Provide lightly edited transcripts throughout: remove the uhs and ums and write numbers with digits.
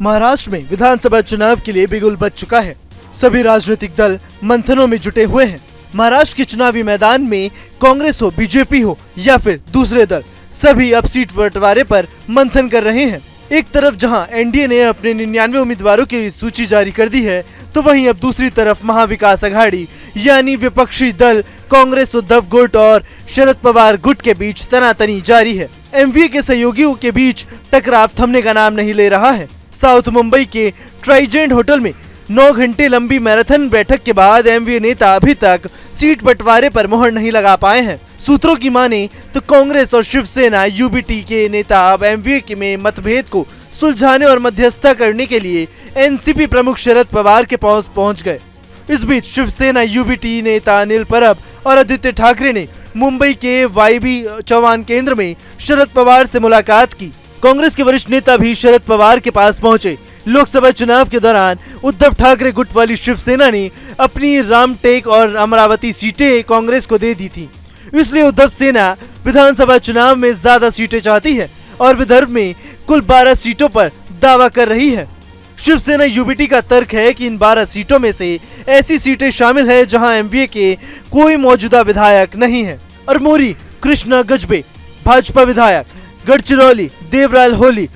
महाराष्ट्र में विधानसभा चुनाव के लिए बिगुल बज चुका है। सभी राजनीतिक दल मंथनों में जुटे हुए हैं। महाराष्ट्र के चुनावी मैदान में कांग्रेस हो, बीजेपी हो या फिर दूसरे दल, सभी अब सीट बंटवारे पर मंथन कर रहे हैं। एक तरफ जहां एनडीए ने अपने 99 उम्मीदवारों की सूची जारी कर दी है, तो वहीं अब दूसरी तरफ महाविकास अघाड़ी यानी विपक्षी दल कांग्रेस, उद्धव गुट और शरद पवार गुट के बीच तनातनी जारी है। एमवीए के सहयोगियों के बीच टकराव थमने का नाम नहीं ले रहा है। साउथ मुंबई के ट्राइजेंट होटल में 9 घंटे लंबी मैराथन बैठक के बाद एमवीए नेता अभी तक सीट बंटवारे पर मोहर नहीं लगा पाए हैं। सूत्रों की माने तो कांग्रेस और शिवसेना यूबीटी के नेता अब एमवीए में मतभेद को सुलझाने और मध्यस्थता करने के लिए एनसीपी प्रमुख शरद पवार के पास पहुंच गए। इस बीच शिवसेना यूबीटी नेता अनिल परब और आदित्य ठाकरे ने मुंबई के वाईबी चौहान केंद्र में शरद पवार से मुलाकात की। कांग्रेस के वरिष्ठ नेता भी शरद पवार के पास पहुंचे। लोकसभा चुनाव के दौरान उद्धव ठाकरे गुट वाली शिवसेना ने अपनी रामटेक और अमरावती सीटें कांग्रेस को दे दी थी, इसलिए उद्धव सेना विधानसभा चुनाव में ज्यादा सीटें चाहती है और विदर्भ में कुल 12 सीटों पर दावा कर रही है। शिवसेना यूबीटी का तर्क है कि इन 12 सीटों में से ऐसी सीटें शामिल है जहां एमवीए के कोई मौजूदा विधायक नहीं है। अरमोरी कृष्णा गजबे भाजपा विधायक, गढ़चिरौली देवराल होली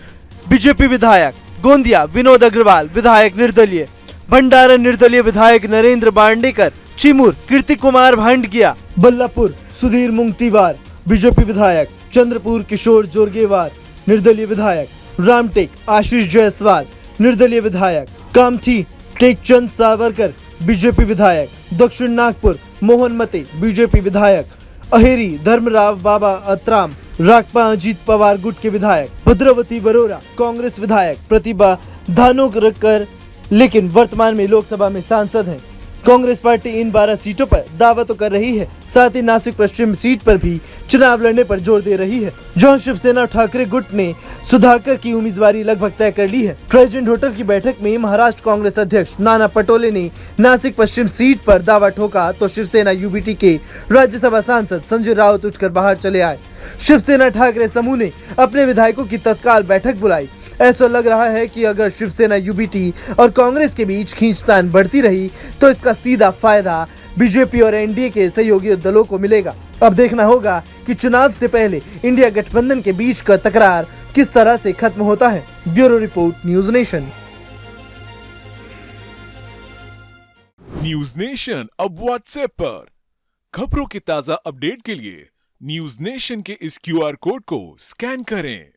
बीजेपी विधायक, गोंदिया विनोद अग्रवाल विधायक निर्दलीय, भंडारा निर्दलीय विधायक नरेंद्र बांडेकर, चिमूर कीर्ति कुमार भांडगिया, बल्लापुर सुधीर मुंगटीवार बीजेपी विधायक, चंद्रपुर किशोर जोरगेवार निर्दलीय विधायक, रामटेक आशीष जायसवाल निर्दलीय विधायक, कामठी टेकचंद सावरकर बीजेपी विधायक, दक्षिण नागपुर मोहन मते बीजेपी विधायक, अहेरी धर्मराव बाबा अत्राम राकपा अजीत पवार गुट के विधायक, भद्रावती वरोरा कांग्रेस विधायक प्रतिभा धानोरकर लेकिन वर्तमान में लोकसभा में सांसद हैं। कांग्रेस पार्टी इन 12 सीटों पर दावा तो कर रही है, साथ ही नासिक पश्चिम सीट पर भी चुनाव लड़ने पर जोर दे रही है, जहां शिवसेना ठाकरे गुट ने सुधाकर की उम्मीदवारी लगभग तय कर ली है। ट्राइजेंट होटल की बैठक में महाराष्ट्र कांग्रेस अध्यक्ष नाना पटोले ने नासिक पश्चिम सीट पर दावा ठोका, तो शिवसेना यूबीटी के राज्यसभा सांसद संजय राउत उठकर बाहर चले आए। शिवसेना ठाकरे समूह ने अपने विधायकों की तत्काल बैठक बुलाई। ऐसा लग रहा है कि अगर शिवसेना यूबीटी और कांग्रेस के बीच खींचतान बढ़ती रही तो इसका सीधा फायदा बीजेपी और एनडीए के सहयोगी दलों को मिलेगा। अब देखना होगा कि चुनाव से पहले इंडिया गठबंधन के बीच का तकरार किस तरह से खत्म होता है। Bureau report news nation. News nation अब व्हाट्सएप पर खबरों की ताजा अपडेट के लिए न्यूज नेशन के इस क्यूआर कोड को स्कैन करें।